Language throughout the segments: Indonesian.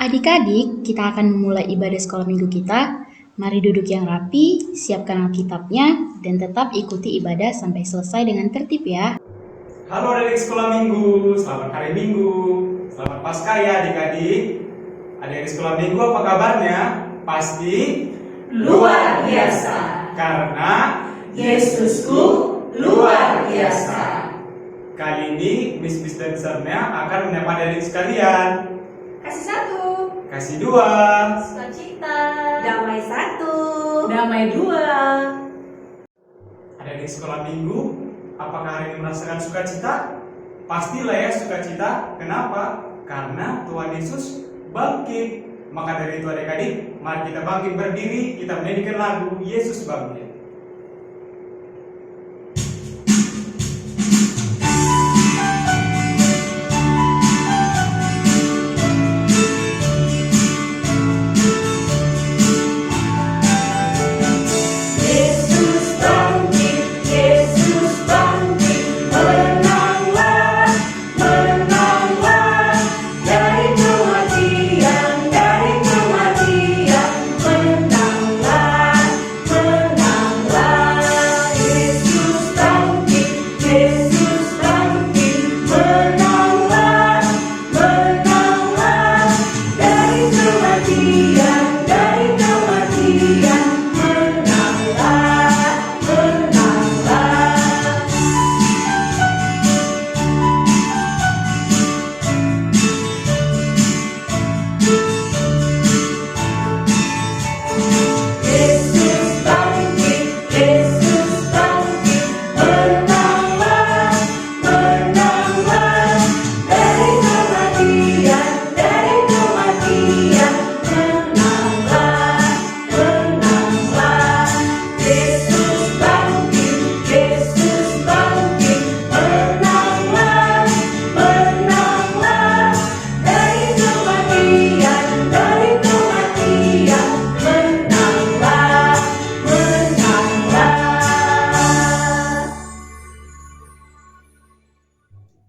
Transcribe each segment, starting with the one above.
Adik-adik, kita akan memulai ibadah sekolah minggu kita. Mari duduk yang rapi, siapkan Alkitabnya, dan tetap ikuti ibadah sampai selesai dengan tertib ya. Halo adik sekolah minggu, selamat hari minggu, selamat Paskah ya adik-adik. Adik-adik sekolah minggu apa kabarnya? Pasti luar biasa, karena Yesusku luar biasa. Kali ini Miss dan Sarnya akan menyapa adik sekalian. Kasih satu, Kasih dua, sukacita, Damai satu, damai dua. adik sekolah minggu, apakah hari ini merasakan sukacita? Pastilah ya sukacita. Kenapa? Karena Tuhan Yesus bangkit. Maka dari itu adik-adik, mari kita bangkit berdiri, kita menyanyikan lagu Yesus bangkit.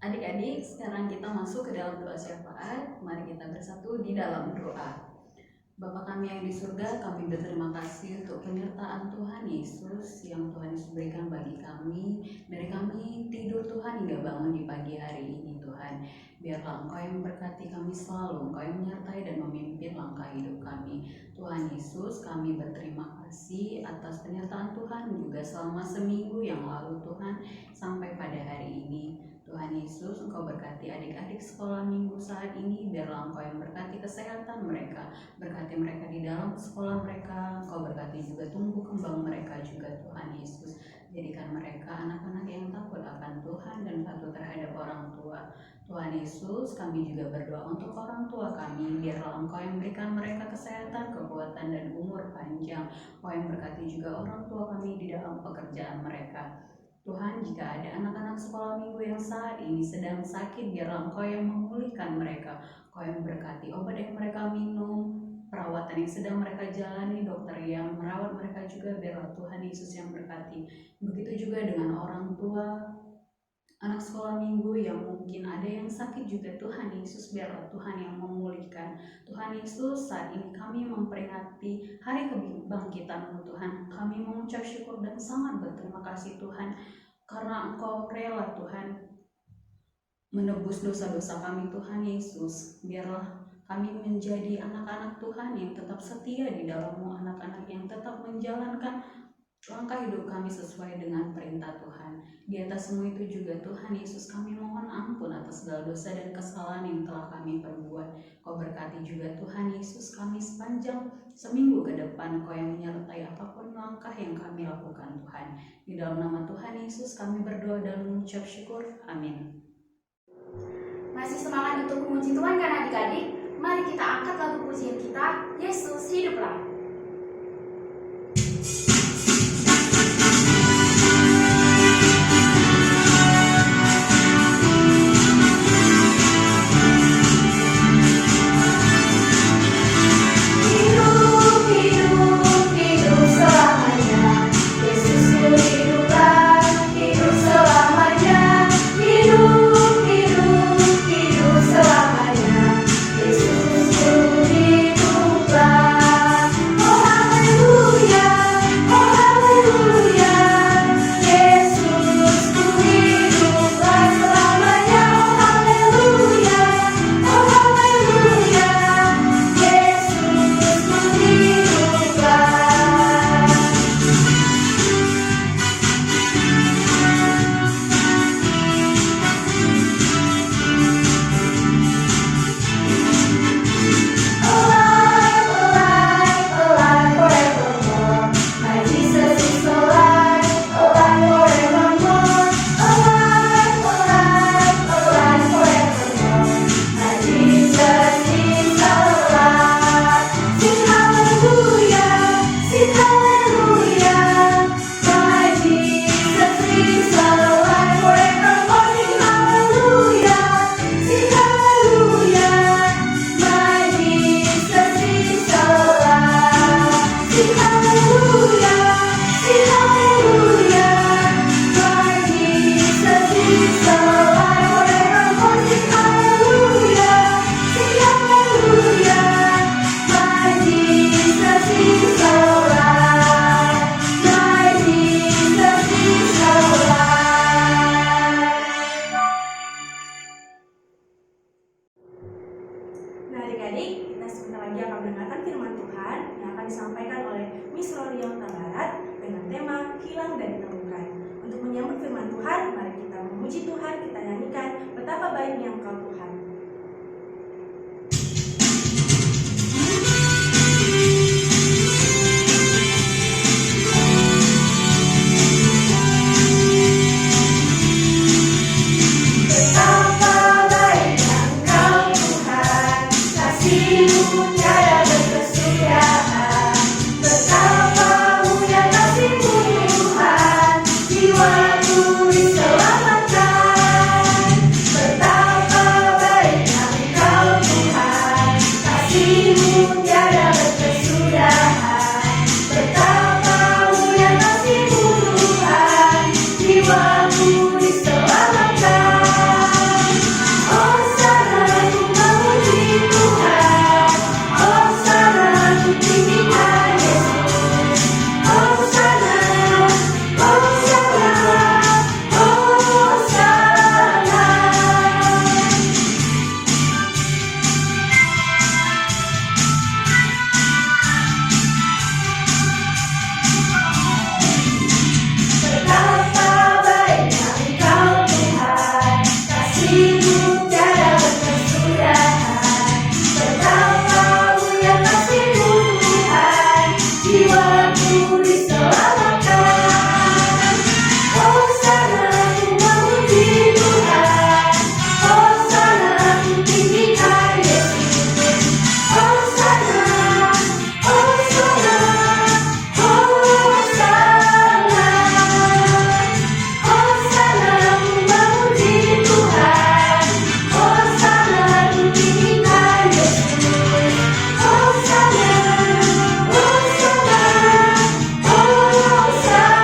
Adik-adik, sekarang kita masuk ke dalam doa syafaat. Mari kita bersatu di dalam doa. Bapa kami yang di surga, kami berterima kasih untuk penyertaan Tuhan Yesus yang Tuhan Yesus berikan bagi kami. Dari kami tidur Tuhan hingga bangun di pagi hari ini Tuhan. Biarlah Engkau yang memberkati kami selalu, Engkau yang menyertai dan memimpin langkah hidup kami. Tuhan Yesus, kami berterima kasih atas penyertaan Tuhan juga selama seminggu yang lalu Tuhan sampai pada hari ini. Tuhan Yesus, Engkau berkati adik-adik sekolah minggu saat ini, biarlah Engkau yang berkati kesehatan mereka, berkati mereka di dalam sekolah mereka, Engkau berkati juga tumbuh kembang mereka juga Tuhan Yesus. Jadikan mereka anak-anak yang takut akan Tuhan dan patuh terhadap orang tua. Tuhan Yesus, kami juga berdoa untuk orang tua kami, biarlah Engkau yang berikan mereka kesehatan, kekuatan, dan umur panjang. Engkau yang berkati juga orang tua kami di dalam pekerjaan mereka. Tuhan, jika ada anak-anak sekolah minggu yang saat ini sedang sakit, biarlah Engkau yang memulihkan mereka. Engkau yang berkati obat yang mereka minum, perawatan yang sedang mereka jalani, dokter yang merawat mereka juga, biarlah Tuhan Yesus yang berkati. Begitu juga dengan orang tua anak sekolah minggu yang mungkin ada yang sakit juga, Tuhan Yesus, biarlah Tuhan yang memulihkan. Tuhan Yesus, saat ini kami memperingati hari kebangkitan-Mu Tuhan. Kami mengucap syukur dan sangat berterima kasih Tuhan, karena Engkau rela Tuhan menebus dosa-dosa kami Tuhan Yesus. Biarlah kami menjadi anak-anak Tuhan yang tetap setia di dalam-Mu, anak-anak yang tetap menjalankan langkah hidup kami sesuai dengan perintah Tuhan. Di atas semua itu juga Tuhan Yesus, kami mohon ampun atas segala dosa dan kesalahan yang telah kami perbuat. Kau berkati juga Tuhan Yesus kami sepanjang seminggu ke depan. Kau yang menyertai apapun langkah yang kami lakukan Tuhan. Di dalam nama Tuhan Yesus kami berdoa dan mengucap syukur. Amin. Masih semangat untuk memuji Tuhan kan adik-adik? Mari kita angkat lagu pujian kita, Yesus hiduplah. Yesus disampaikan oleh Miss Rory Yongta Barat dengan tema Hilang dan Ditemukan. Untuk menyambut firman Tuhan, mari kita memuji Tuhan, kita nyanyikan betapa baiknya Engkau Tuhan. Betapa baiknya Engkau Tuhan, kasih-Mu tiada berkesudahan. Betapa mulia kasih-Mu Tuhan, jiwaku diselamatkan. Betapa baiknya Engkau Tuhan, kasih-Mu tiada berkesudahan. Betapa mulia kasih-Mu Tuhan, jiwaku diselamatkan. Hosana ku memuji Tuhan, Hosana ku tinggikan Yesus. Hosana, Hosana, Hosana. Betapa baiknya Engkau Tuhan, kasih-Mu tiada berkesudahan. Betapa mulia kasih-Mu Tuhan, jiwaku diselamatkan. Hosana ku memuji Tuhan, Hosana ku tinggikan Yesus. Hosana, Hosana, Hosana. Hosana ku memuji Tuhan, Hosana ku tinggikan Yesus. Hosana, Hosana, Hosana.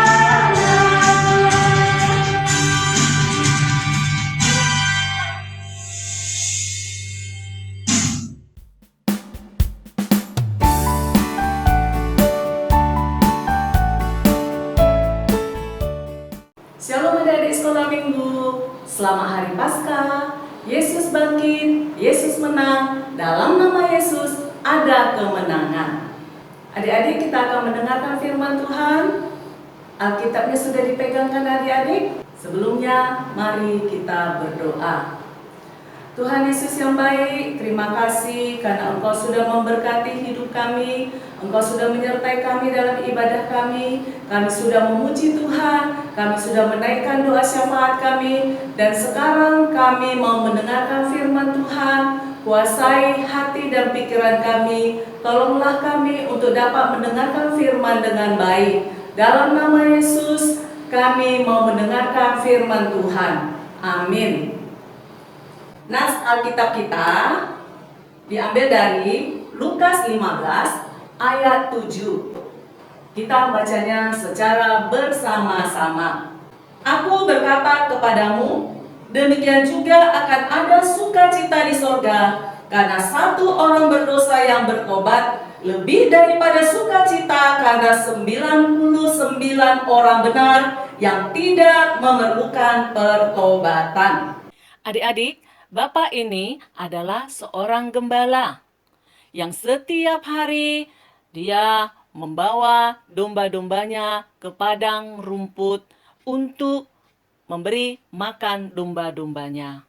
Shalom adik-adik sekolah minggu, selamat hari Paskah. Yesus bangkit, Yesus menang, dalam nama Yesus ada kemenangan. Adik-adik, kita akan mendengarkan firman Tuhan. Alkitabnya sudah dipegangkan adik-adik? Sebelumnya, mari kita berdoa. Tuhan Yesus yang baik, terima kasih karena Engkau sudah memberkati hidup kami, Engkau sudah menyertai kami dalam ibadah kami sudah memuji Tuhan, kami sudah menaikkan doa syafaat kami, dan sekarang kami mau mendengarkan firman Tuhan. Kuasai hati dan pikiran kami, tolonglah kami untuk dapat mendengarkan firman dengan baik. Dalam nama Yesus, kami mau mendengarkan firman Tuhan. Amin. Nas Alkitab kita diambil dari Lukas 15 ayat 7. Kita bacanya secara bersama-sama. Aku berkata kepadamu, demikian juga akan ada sukacita di sorga, karena satu orang berdosa yang bertobat, lebih daripada sukacita karena 99 orang benar yang tidak memerlukan pertobatan. Adik-adik, Bapak ini adalah seorang gembala yang setiap hari dia membawa domba-dombanya ke padang rumput untuk memberi makan domba-dombanya.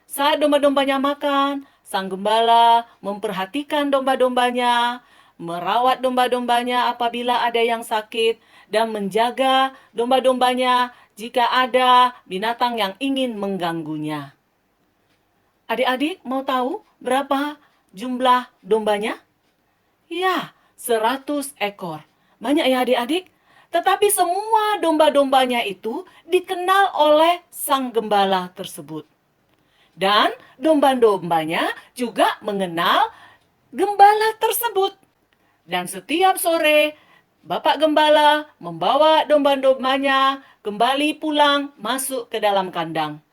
Saat domba-dombanya makan, sang gembala memperhatikan domba-dombanya, merawat domba-dombanya apabila ada yang sakit, dan menjaga domba-dombanya jika ada binatang yang ingin mengganggunya. Adik-adik mau tahu berapa jumlah dombanya? Ya, 100 ekor. Banyak ya adik-adik? Tetapi semua domba-dombanya itu dikenal oleh sang gembala tersebut. Dan domba-dombanya juga mengenal gembala tersebut. Dan setiap sore, Bapak Gembala membawa domba-dombanya kembali pulang masuk ke dalam kandang.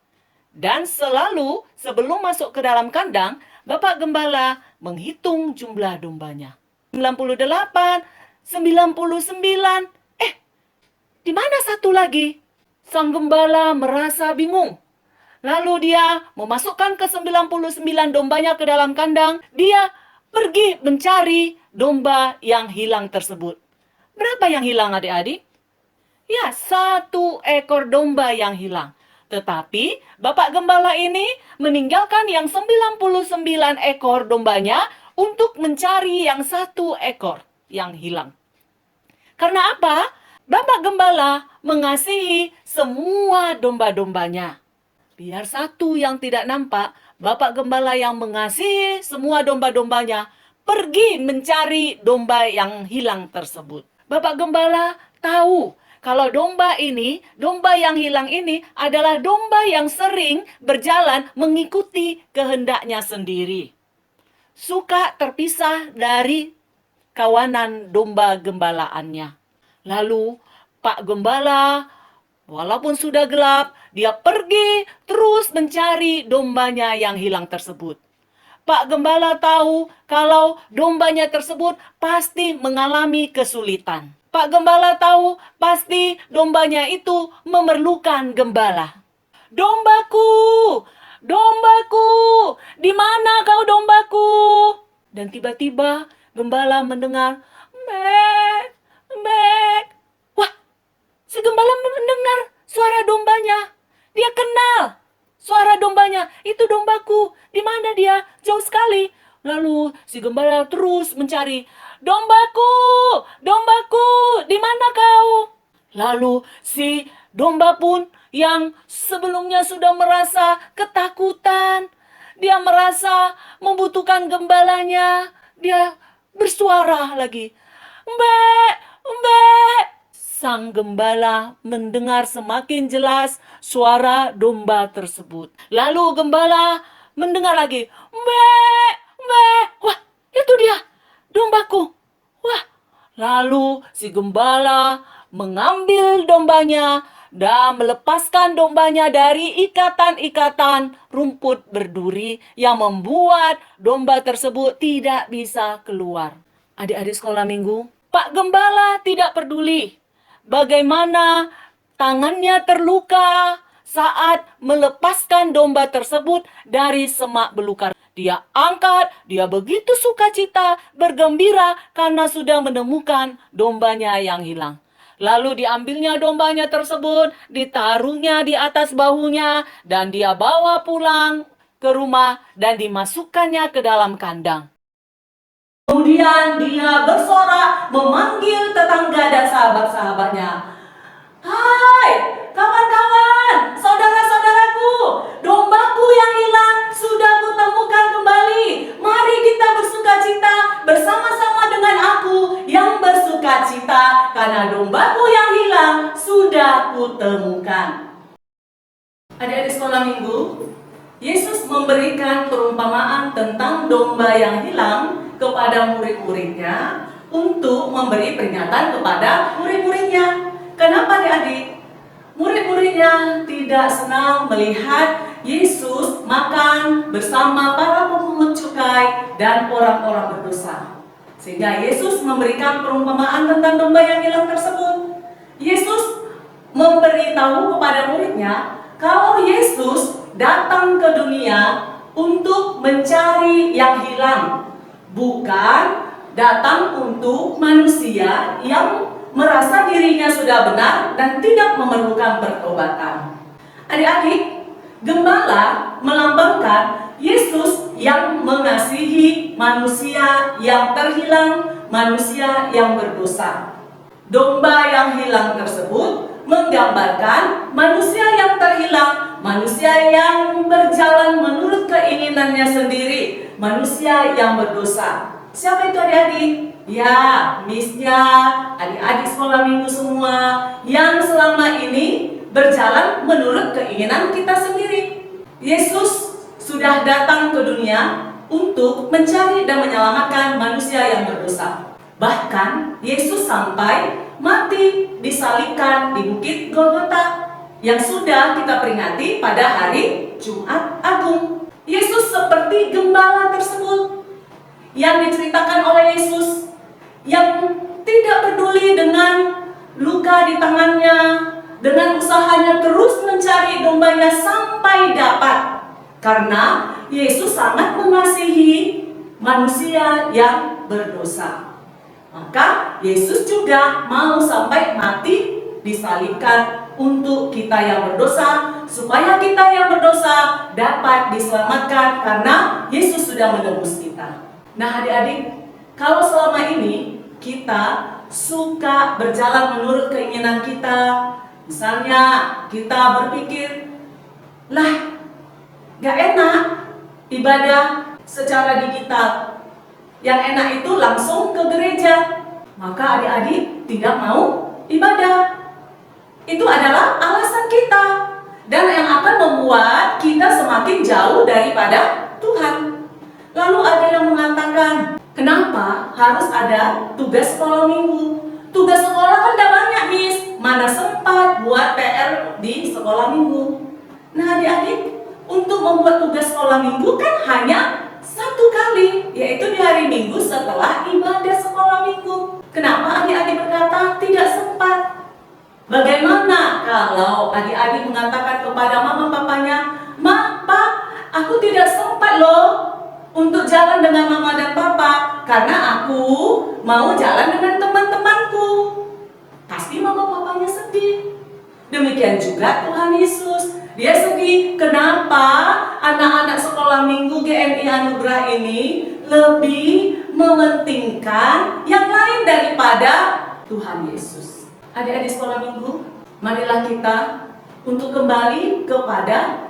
Dan selalu sebelum masuk ke dalam kandang, Bapak Gembala menghitung jumlah dombanya. 98, 99, di mana satu lagi? Sang Gembala merasa bingung. Lalu dia memasukkan ke 99 dombanya ke dalam kandang. Dia pergi mencari domba yang hilang tersebut. Berapa yang hilang adik-adik? Ya, 1 ekor domba yang hilang. Tetapi Bapak Gembala ini meninggalkan yang 99 ekor dombanya untuk mencari yang 1 ekor yang hilang. Karena apa? Bapak Gembala mengasihi semua domba-dombanya. Biar 1 yang tidak nampak, Bapak Gembala yang mengasihi semua domba-dombanya pergi mencari domba yang hilang tersebut. Bapak Gembala tahu kalau domba yang hilang ini adalah domba yang sering berjalan mengikuti kehendaknya sendiri. Suka terpisah dari kawanan domba gembalaannya. Lalu Pak Gembala, walaupun sudah gelap, dia pergi terus mencari dombanya yang hilang tersebut. Pak Gembala tahu kalau dombanya tersebut pasti mengalami kesulitan. Pak Gembala tahu pasti dombanya itu memerlukan gembala. Dombaku, dombaku, di mana kau dombaku? Dan tiba-tiba gembala mendengar, mek, mek. Wah, si gembala mendengar suara dombanya. Dia kenal suara dombanya. Itu dombaku. Di mana dia? Jauh sekali. Lalu si gembala terus mencari. Dombaku, dombaku, di mana kau? Lalu si domba pun yang sebelumnya sudah merasa ketakutan. Dia merasa membutuhkan gembalanya. Dia bersuara lagi. Mbak, mbak. Sang gembala mendengar semakin jelas suara domba tersebut. Lalu gembala mendengar lagi. Mbak, mbak. Wah, itu dia. Dombaku. Wah, lalu si gembala mengambil dombanya dan melepaskan dombanya dari ikatan-ikatan rumput berduri yang membuat domba tersebut tidak bisa keluar. Adik-adik sekolah minggu, Pak Gembala tidak peduli bagaimana tangannya terluka saat melepaskan domba tersebut dari semak belukar. Dia angkat, dia begitu sukacita, bergembira karena sudah menemukan dombanya yang hilang. Lalu diambilnya dombanya tersebut, ditaruhnya di atas bahunya, dan dia bawa pulang ke rumah dan dimasukkannya ke dalam kandang. Kemudian dia bersorak memanggil tetangga dan sahabat-sahabatnya. Hai, kawan-kawan, saudara-saudaraku, dombaku yang hilang sudah kutemukan kembali. Mari kita bersukacita bersama-sama dengan aku yang bersukacita karena dombaku yang hilang sudah kutemukan. Adik-adik sekolah minggu, Yesus memberikan perumpamaan tentang domba yang hilang kepada murid-muridnya untuk memberi peringatan kepada murid-muridnya. Kenapa adik-adik? Murid-muridnya tidak senang melihat Yesus makan bersama para pemungut cukai dan orang-orang berdosa. Sehingga Yesus memberikan perumpamaan tentang domba yang hilang tersebut. Yesus memberitahu kepada muridnya kalau Yesus datang ke dunia untuk mencari yang hilang, bukan datang untuk manusia yang merasa dirinya sudah benar dan tidak memerlukan pertobatan. Adik-adik, gembala melambangkan Yesus yang mengasihi manusia yang terhilang, manusia yang berdosa. Domba yang hilang tersebut menggambarkan manusia yang terhilang, manusia yang berjalan menurut keinginannya sendiri, manusia yang berdosa. Siapa itu adik-adik? Ya, misnya, adik-adik sekolah minggu semua yang selama ini berjalan menurut keinginan kita sendiri. Yesus sudah datang ke dunia untuk mencari dan menyelamatkan manusia yang berdosa. Bahkan Yesus sampai mati disalibkan di Bukit Golgota yang sudah kita peringati pada hari Jumat Agung. Yesus seperti gembala tersebut yang diceritakan oleh Yesus, yang tidak peduli dengan luka di tangannya, dengan usahanya terus mencari dombanya sampai dapat. Karena Yesus sangat mengasihi manusia yang berdosa. Maka Yesus juga mau sampai mati disalibkan untuk kita yang berdosa, supaya kita yang berdosa dapat diselamatkan karena Yesus sudah menebus kita. Nah adik-adik, kalau selama ini kita suka berjalan menurut keinginan kita, misalnya kita berpikir, lah gak enak ibadah secara digital, yang enak itu langsung ke gereja, maka adik-adik tidak mau ibadah. Itu adalah alasan kita, dan yang akan membuat kita semakin jauh daripada Tuhan. Lalu ada yang mengatakan, kenapa harus ada tugas sekolah minggu? Tugas sekolah kan udah banyak, Miss. Mana sempat buat PR di sekolah minggu? Nah adik-adik, untuk membuat tugas sekolah minggu kan hanya satu kali, yaitu di hari Minggu setelah ibadah sekolah minggu. Kenapa adik-adik berkata tidak sempat? Bagaimana kalau adik-adik mengatakan kepada mama papanya, "Ma, Pak, aku tidak sempat loh untuk jalan dengan mama dan papa karena aku mau jalan dengan teman-temanku." Pasti mama papanya sedih. Demikian juga Tuhan Yesus. Dia sedih. Kenapa anak-anak sekolah minggu GMI Anugerah ini lebih mementingkan yang lain daripada Tuhan Yesus? Adik-adik sekolah minggu, marilah kita untuk kembali kepada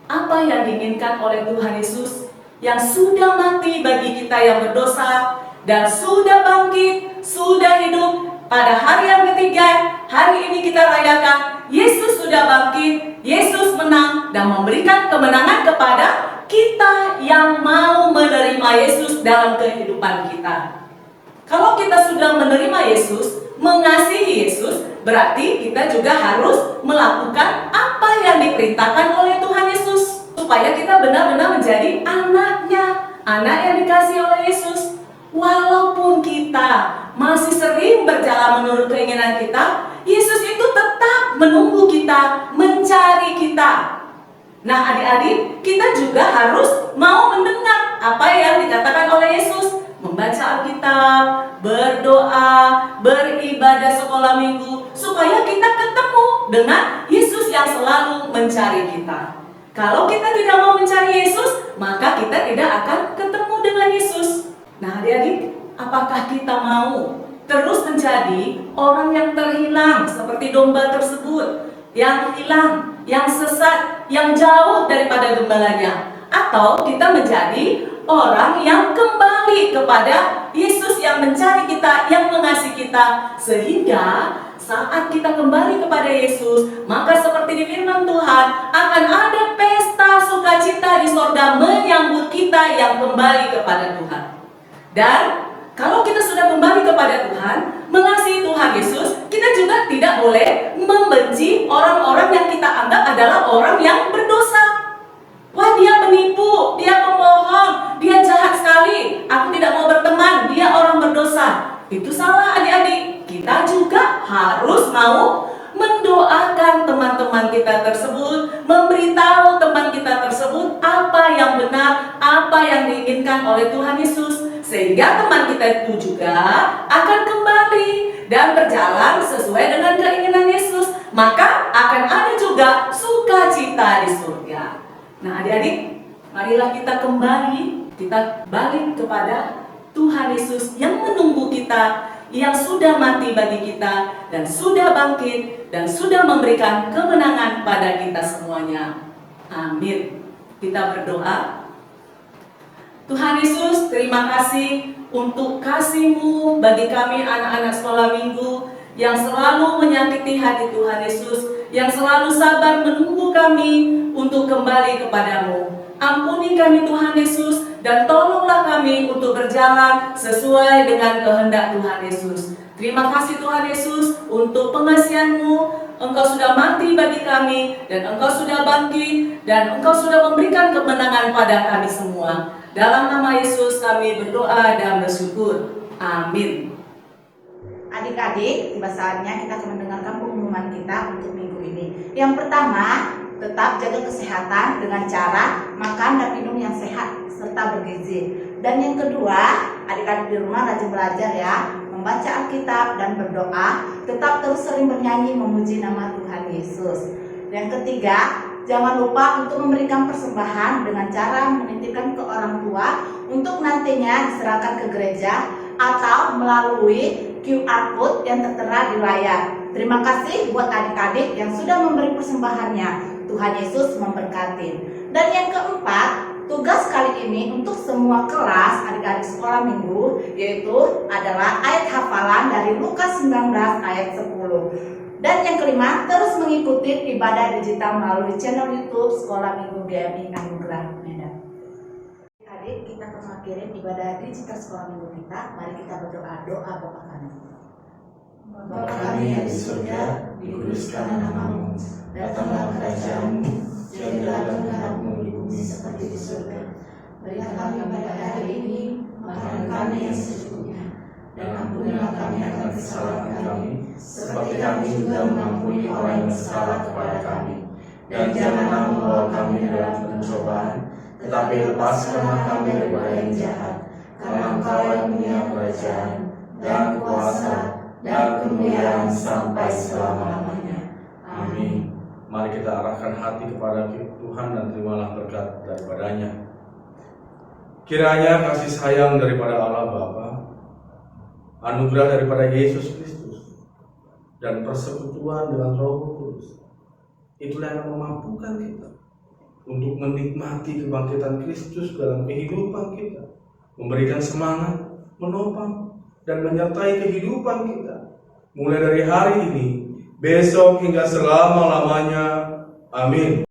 apa yang diinginkan oleh Tuhan Yesus yang sudah mati bagi kita yang berdosa dan sudah bangkit, sudah hidup pada hari yang ketiga. Hari ini kita rayakan Yesus sudah bangkit, Yesus menang dan memberikan kemenangan kepada kita yang mau menerima Yesus dalam kehidupan kita. Kalau kita sudah menerima Yesus, mengasihi Yesus, berarti kita juga harus melakukan apa yang diperintahkan oleh Tuhan Yesus, supaya kita benar-benar menjadi anaknya, anak yang dikasihi oleh Yesus. Walaupun kita masih sering berjalan menurut keinginan kita, Yesus itu tetap menunggu kita, mencari kita. Nah adik-adik, kita juga harus mau mendengar apa yang dikatakan oleh Yesus, membaca Alkitab, berdoa, beribadah sekolah minggu, supaya kita ketemu dengan Yesus yang selalu mencari kita. Kalau kita tidak mau mencari Yesus, maka kita tidak akan ketemu dengan Yesus. Nah adik-adik, apakah kita mau terus menjadi orang yang terhilang seperti domba tersebut, yang hilang, yang sesat, yang jauh daripada gembalanya? Atau kita menjadi orang yang kembali kepada Yesus yang mencari kita, yang mengasihi kita, sehingga saat kita kembali kepada Yesus, maka seperti di firman Tuhan, akan ada pesta sukacita di sorga menyambut kita yang kembali kepada Tuhan. Dan kalau kita sudah kembali kepada Tuhan, mengasihi Tuhan Yesus, kita juga tidak boleh membenci orang-orang yang kita anggap adalah orang yang berdosa. Wah, dia penipu, dia pembohong, dia jahat sekali, aku tidak mau berteman, dia orang berdosa. Itu salah adik-adik. Kita juga harus mau mendoakan teman-teman kita tersebut, memberitahu teman kita tersebut apa yang benar, apa yang diinginkan oleh Tuhan Yesus, sehingga teman kita itu juga akan kembali dan berjalan sesuai dengan keinginan Yesus. Maka akan ada juga sukacita di surga. Nah adik-adik, marilah kita kembali, kita balik kepada Tuhan Yesus yang menunggu kita, yang sudah mati bagi kita dan sudah bangkit dan sudah memberikan kemenangan pada kita semuanya. Amin. Kita berdoa. Tuhan Yesus, terima kasih untuk kasih-Mu bagi kami anak-anak sekolah minggu yang selalu menyakiti hati Tuhan Yesus, yang selalu sabar menunggu kami untuk kembali kepadamu. Ampuni kami Tuhan Yesus, dan tolonglah kami untuk berjalan sesuai dengan kehendak Tuhan Yesus. Terima kasih Tuhan Yesus untuk pengasihan-Mu. Engkau sudah mati bagi kami, dan Engkau sudah bangkit, dan Engkau sudah memberikan kemenangan pada kami semua. Dalam nama Yesus kami berdoa dan bersyukur. Amin. Adik-adik, tiba saatnya kita akan mendengarkan pengumuman kita untuk minggu ini. Yang pertama, tetap jaga kesehatan dengan cara makan dan minum yang sehat serta bergizi. Dan yang kedua, adik-adik di rumah rajin belajar ya, membaca Alkitab dan berdoa, tetap terus sering bernyanyi memuji nama Tuhan Yesus. Yang ketiga, jangan lupa untuk memberikan persembahan dengan cara menitipkan ke orang tua untuk nantinya diserahkan ke gereja atau melalui QR code yang tertera di layar. Terima kasih buat adik-adik yang sudah memberi persembahannya. Tuhan Yesus memberkati. Dan yang keempat, tugas kali ini untuk semua kelas adik-adik sekolah minggu yaitu adalah ayat hafalan dari Lukas 19 ayat 10. Dan yang kelima, terus mengikuti ibadah digital melalui channel YouTube Sekolah Minggu GMI Anugerah Medan. Adik, kita akan mengakhiri ibadah digital Sekolah Minggu kita. Mari kita berdoa doa Bapa kami. Bapa kami yang di surga, dikuduskanlah namamu, datanglah kerajaanmu, jadilah kehendakmu di bumi seperti di surga. Berikan kami pada hari ini makanan kami yang secukupnya, dan ampunilah kami akan kesalahan kami, seperti kami juga mengampuni orang yang bersalah kepada kami. Dan janganlah membawa kami dalam pencobaan, tetapi lepaskanlah kami daripada yang jahat. Karena Engkau yang punya kerajaan dan kuasa dan kemuliaan sampai selama-lamanya. Amin. Mari kita arahkan hati kepada Tuhan dan terimalah berkat daripadanya. Kiranya kasih sayang daripada Allah Bapa, anugerah daripada Yesus Kristus, dan persekutuan dengan Roh Kudus, itulah yang memampukan kita untuk menikmati kebangkitan Kristus dalam kehidupan kita, memberikan semangat, menopang, dan menyertai kehidupan kita mulai dari hari ini, besok hingga selama-lamanya. Amin.